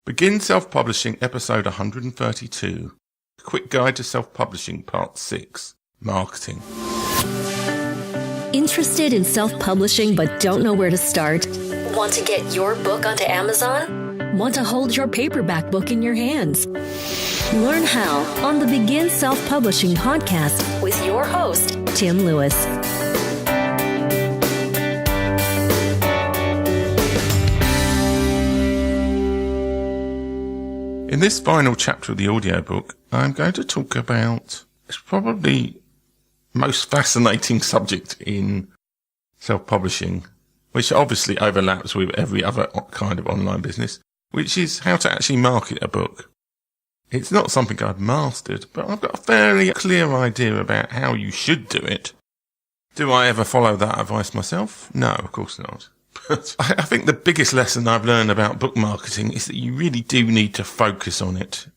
Begin Self-Publishing, episode 132. Quick Guide to Self-Publishing, part 6. Marketing. Interested in self-publishing but don't know where to start? Want to get your book onto Amazon? Want to hold your paperback book in your hands? Learn how on the Begin Self-Publishing podcast with your host, Tim Lewis. In this final chapter of the audiobook, I'm going to talk about it's probably most fascinating subject in self-publishing, which obviously overlaps with every other kind of online business, which is how to actually market a book. It's not something I've mastered, but I've got a fairly clear idea about how you should do it. Do I ever follow that advice myself? No, of course not. But I think the biggest lesson I've learned about book marketing is that you really do need to focus on it.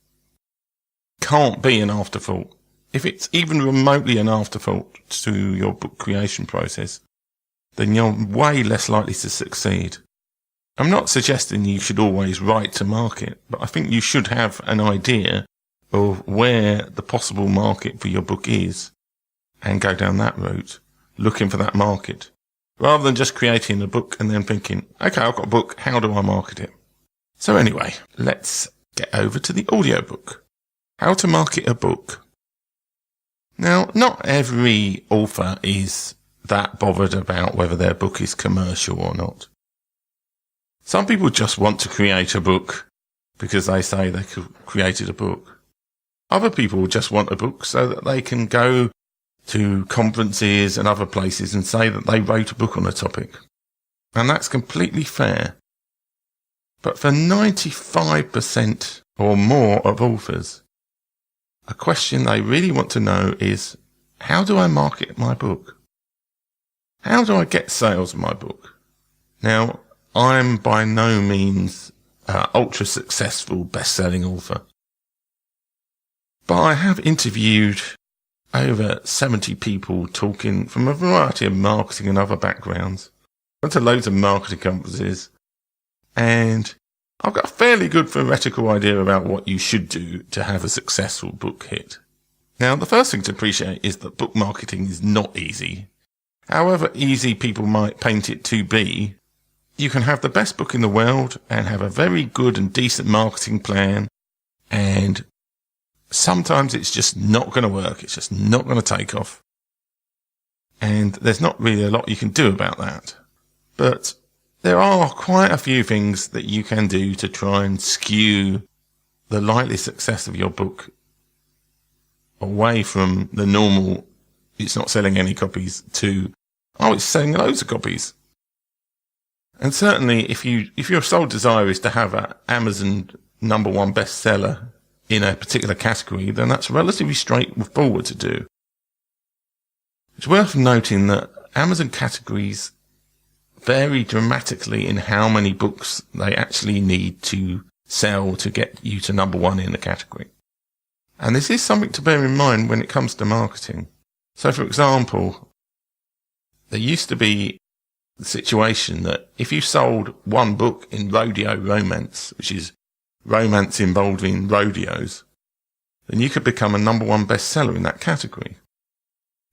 Can't be an afterthought. If it's even remotely an afterthought to your book creation process, then you're way less likely to succeed. I'm not suggesting you should always write to market, but I think you should have an idea of where the possible market for your book is and go down that route, looking for that market. Rather than just creating a book and then thinking, okay, I've got a book, how do I market it? So anyway, let's get over to the audiobook. How to market a book. Now, not every author is that bothered about whether their book is commercial or not. Some people just want to create a book because they say they created a book. Other people just want a book so that they can go to conferences and other places and say that they wrote a book on a topic. And that's completely fair. But for 95% or more of authors, a question they really want to know is, how do I market my book? How do I get sales of my book? Now, I'm by no means an ultra successful best-selling author, but I have interviewed over 70 people talking from a variety of marketing and other backgrounds. Went to loads of marketing conferences, and I've got a fairly good theoretical idea about what you should do to have a successful book hit. Now, the first thing to appreciate is that book marketing is not easy. However easy people might paint it to be, you can have the best book in the world and have a very good and decent marketing plan, and sometimes it's just not going to work. It's just not going to take off. And there's not really a lot you can do about that. But there are quite a few things that you can do to try and skew the likely success of your book away from the normal, it's not selling any copies, to, oh, it's selling loads of copies. And certainly if your sole desire is to have an Amazon #1 bestseller in a particular category, then that's relatively straightforward to do. It's worth noting that Amazon categories vary dramatically in how many books they actually need to sell to get you to #1 in the category. And this is something to bear in mind when it comes to marketing. So for example, there used to be the situation that if you sold one book in rodeo romance, which is romance involving rodeos, then you could become a #1 bestseller in that category.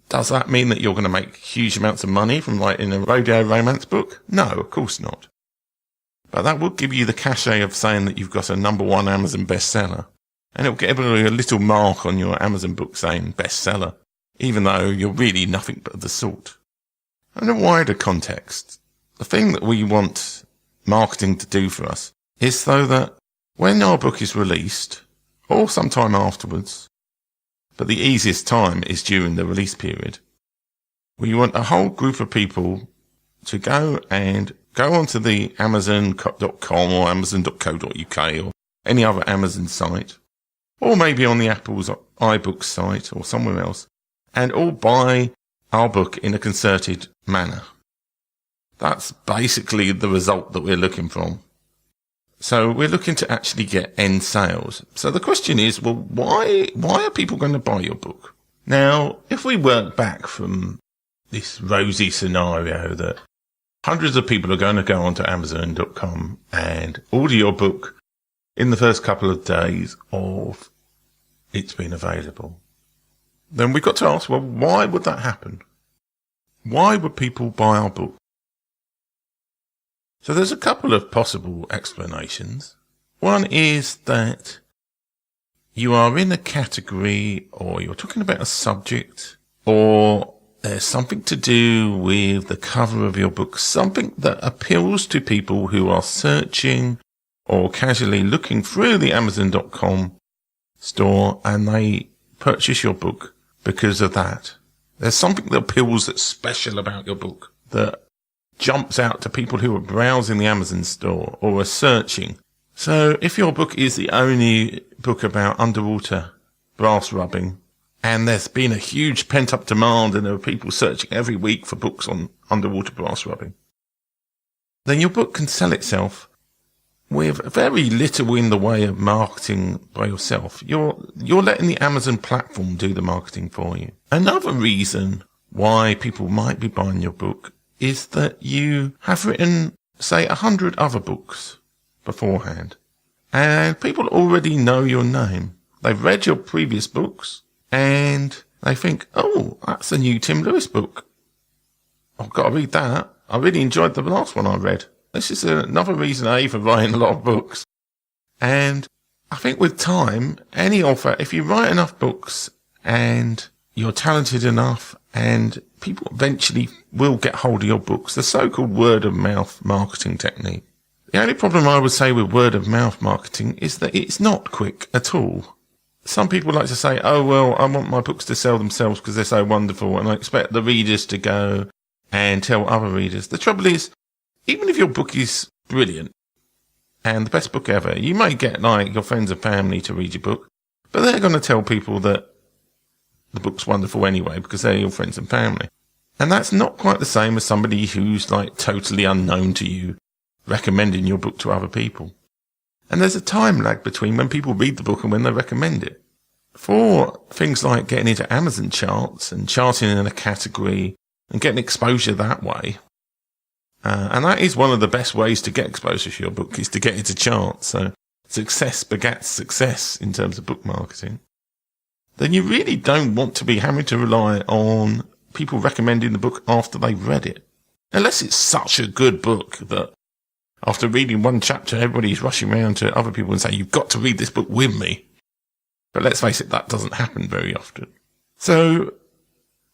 Does that mean that you're going to make huge amounts of money from writing a rodeo romance book? No, of course not. But that would give you the cachet of saying that you've got a #1 Amazon bestseller, and it'll give everybody a little mark on your Amazon book saying bestseller, even though you're really nothing but of the sort. In a wider context, the thing that we want marketing to do for us is so that when our book is released, or sometime afterwards, but the easiest time is during the release period, we want a whole group of people to go onto the Amazon.com or Amazon.co.uk or any other Amazon site, or maybe on the Apple's iBooks site or somewhere else, and all buy our book in a concerted manner. That's basically the result that we're looking for. So we're looking to actually get end sales. So the question is, well, why are people going to buy your book? Now, if we work back from this rosy scenario that hundreds of people are going to go onto Amazon.com and order your book in the first couple of days of it's been available. Then we've got to ask, well, why would that happen? Why would people buy our book? So there's a couple of possible explanations. One is that you are in a category, or you're talking about a subject, or there's something to do with the cover of your book, something that appeals to people who are searching or casually looking through the Amazon.com store, and they purchase your book because of that. There's something that appeals that's special about your book that jumps out to people who are browsing the Amazon store or are searching. So if your book is the only book about underwater brass rubbing, and there's been a huge pent-up demand and there are people searching every week for books on underwater brass rubbing, then your book can sell itself with very little in the way of marketing by yourself. You're letting the Amazon platform do the marketing for you. Another reason why people might be buying your book is that you have written, say, 100 other books beforehand, and people already know your name. They've read your previous books, and they think, oh, that's a new Tim Lewis book. I've got to read that. I really enjoyed the last one I read. This is another reason A for writing a lot of books. And I think with time, any author, if you write enough books and you're talented enough, and people eventually will get hold of your books, the so-called word of mouth marketing technique. The only problem I would say with word of mouth marketing is that it's not quick at all. Some people like to say, oh, well, I want my books to sell themselves because they're so wonderful, and I expect the readers to go and tell other readers. The trouble is, even if your book is brilliant and the best book ever, you may get like your friends and family to read your book, but they're going to tell people that the book's wonderful anyway because they're your friends and family. And that's not quite the same as somebody who's like totally unknown to you recommending your book to other people. And there's a time lag between when people read the book and when they recommend it. For things like getting into Amazon charts and charting in a category and getting exposure that way, and that is one of the best ways to get exposure to your book, is to get into charts. So success begets success in terms of book marketing. Then you really don't want to be having to rely on people recommending the book after they've read it. Unless it's such a good book that after reading one chapter, everybody's rushing around to other people and saying, you've got to read this book with me. But let's face it, that doesn't happen very often. So,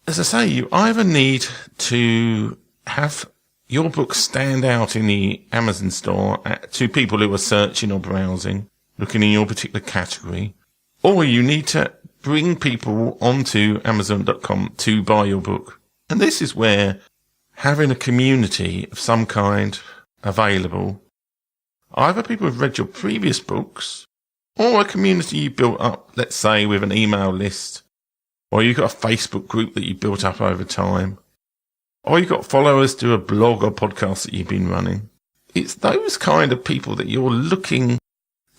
as I say, you either need to have your book stand out in the Amazon store to people who are searching or browsing, looking in your particular category, or you need to bring people onto Amazon.com to buy your book. And this is where having a community of some kind available, either people who've read your previous books, or a community you built up, let's say with an email list, or you've got a Facebook group that you built up over time, or you've got followers to a blog or podcast that you've been running. It's those kind of people that you're looking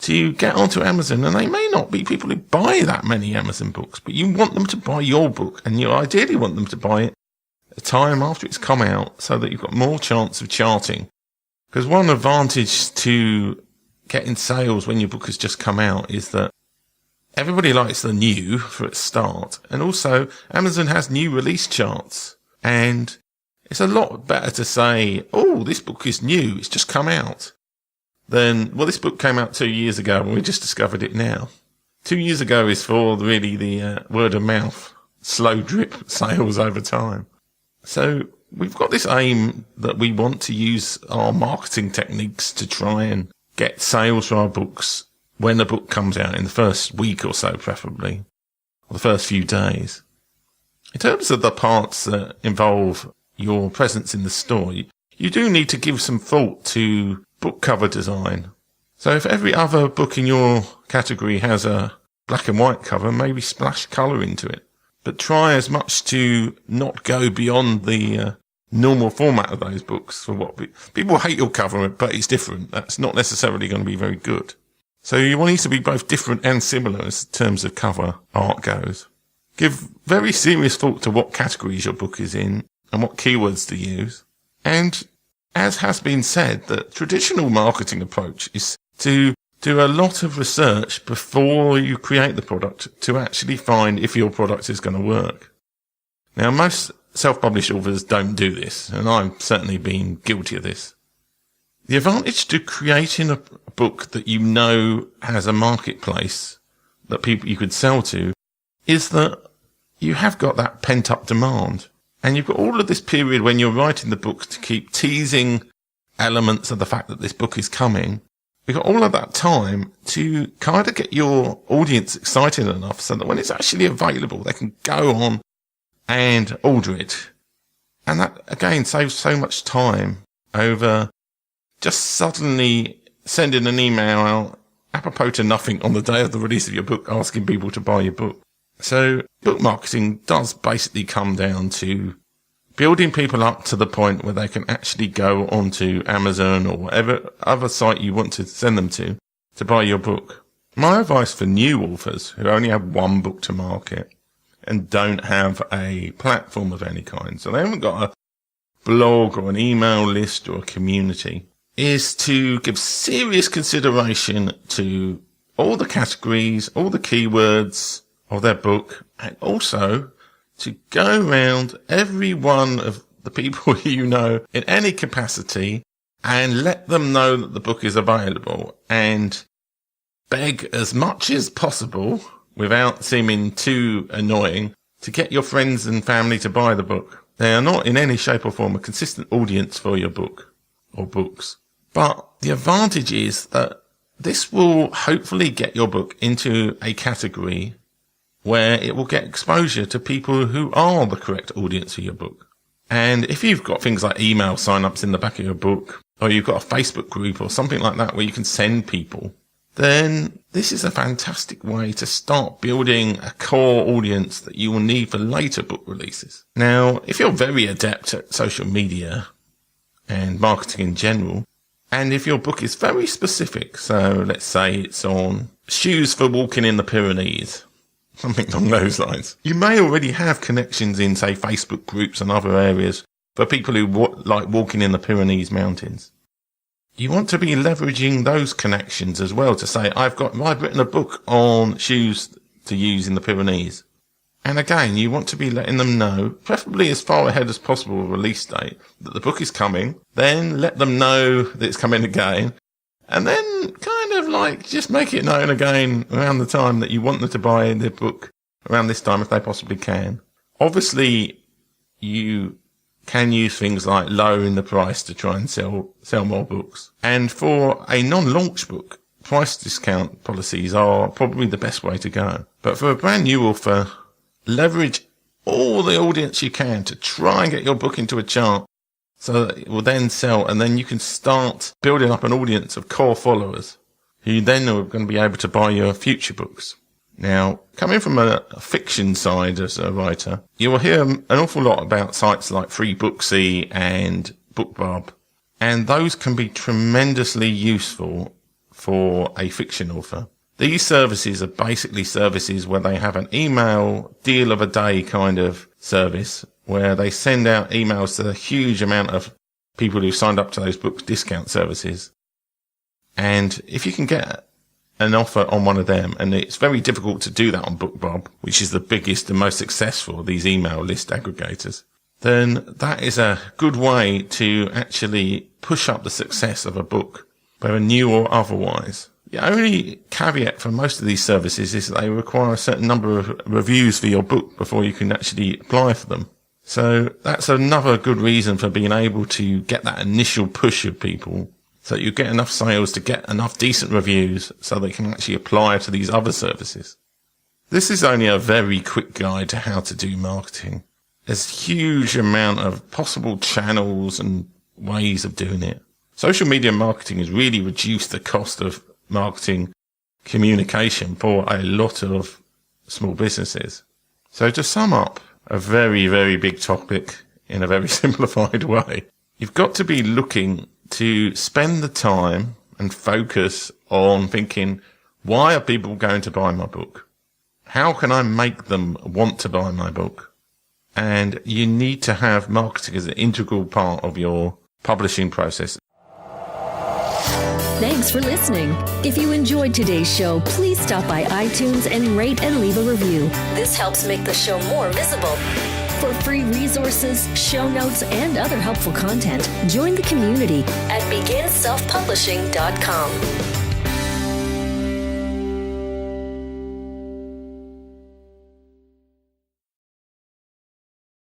to get onto Amazon, and they may not be people who buy that many Amazon books, but you want them to buy your book, and you ideally want them to buy it a time after it's come out so that you've got more chance of charting. Because one advantage to getting sales when your book has just come out is that everybody likes the new for its start, and also Amazon has new release charts, and it's a lot better to say, oh, this book is new, it's just come out, than, well, this book came out 2 years ago and we just discovered it now. 2 years ago is for really the word of mouth, slow drip sales over time. So we've got this aim that we want to use our marketing techniques to try and get sales for our books when the book comes out, in the first week or so preferably, or the first few days. In terms of the parts that involve your presence in the store, you do need to give some thought to book cover design. So if every other book in your category has a black and white cover, maybe splash colour into it. But try as much to not go beyond the normal format of those books. For what people hate your cover, but it's different. That's not necessarily going to be very good. So you want it to be both different and similar in terms of cover art goes. Give very serious thought to what categories your book is in and what keywords to use. And as has been said, the traditional marketing approach is to do a lot of research before you create the product to actually find if your product is going to work. Now, most self-published authors don't do this, and I've certainly been guilty of this. The advantage to creating a book that you know has a marketplace that people you could sell to is that you have got that pent-up demand. And you've got all of this period when you're writing the book to keep teasing elements of the fact that this book is coming. You've got all of that time to kind of get your audience excited enough so that when it's actually available, they can go on and order it. And that, again, saves so much time over just suddenly sending an email out apropos to nothing on the day of the release of your book asking people to buy your book. So book marketing does basically come down to building people up to the point where they can actually go onto Amazon or whatever other site you want to send them to buy your book. My advice for new authors who only have one book to market and don't have a platform of any kind, so they haven't got a blog or an email list or a community, is to give serious consideration to all the categories, all the keywords of their book, and also to go around every one of the people you know in any capacity and let them know that the book is available and beg as much as possible without seeming too annoying to get your friends and family to buy the book. They are not in any shape or form a consistent audience for your book or books. But the advantage is that this will hopefully get your book into a category where it will get exposure to people who are the correct audience for your book. And if you've got things like email sign-ups in the back of your book, or you've got a Facebook group or something like that where you can send people, then this is a fantastic way to start building a core audience that you will need for later book releases. Now, if you're very adept at social media and marketing in general, and if your book is very specific, so let's say it's on shoes for walking in the Pyrenees, something along those lines, you may already have connections in, say, Facebook groups and other areas for people who like walking in the Pyrenees mountains. You want to be leveraging those connections as well to say, I've written a book on shoes to use in the Pyrenees. And again, you want to be letting them know, preferably as far ahead as possible of release date, that the book is coming, then let them know that it's coming again, and then kind of like just make it known again around the time that you want them to buy their book around this time if they possibly can. Obviously, you can use things like lowering the price to try and sell more books. And for a non-launch book, price discount policies are probably the best way to go. But for a brand new author, leverage all the audience you can to try and get your book into a chart so that it will then sell, and then you can start building up an audience of core followers who then are going to be able to buy your future books. Now, coming from a fiction side as a writer, you will hear an awful lot about sites like FreeBooksy and BookBub, and those can be tremendously useful for a fiction author. These services are basically services where they have an email deal of a day kind of service where they send out emails to a huge amount of people who signed up to those book discount services. And if you can get an offer on one of them, and it's very difficult to do that on BookBub, which is the biggest and most successful of these email list aggregators, then that is a good way to actually push up the success of a book, whether new or otherwise. The only caveat for most of these services is that they require a certain number of reviews for your book before you can actually apply for them. So that's another good reason for being able to get that initial push of people, so that you get enough sales to get enough decent reviews so they can actually apply to these other services. This is only a very quick guide to how to do marketing. There's a huge amount of possible channels and ways of doing it. Social media marketing has really reduced the cost of marketing communication for a lot of small businesses. So to sum up a very, very big topic in a very simplified way, you've got to be looking to spend the time and focus on thinking, why are people going to buy my book? How can I make them want to buy my book? And you need to have marketing as an integral part of your publishing process. Thanks for listening. If you enjoyed today's show, please stop by iTunes and rate and leave a review. This helps make the show more visible. For free resources, show notes, and other helpful content, join the community at beginselfpublishing.com.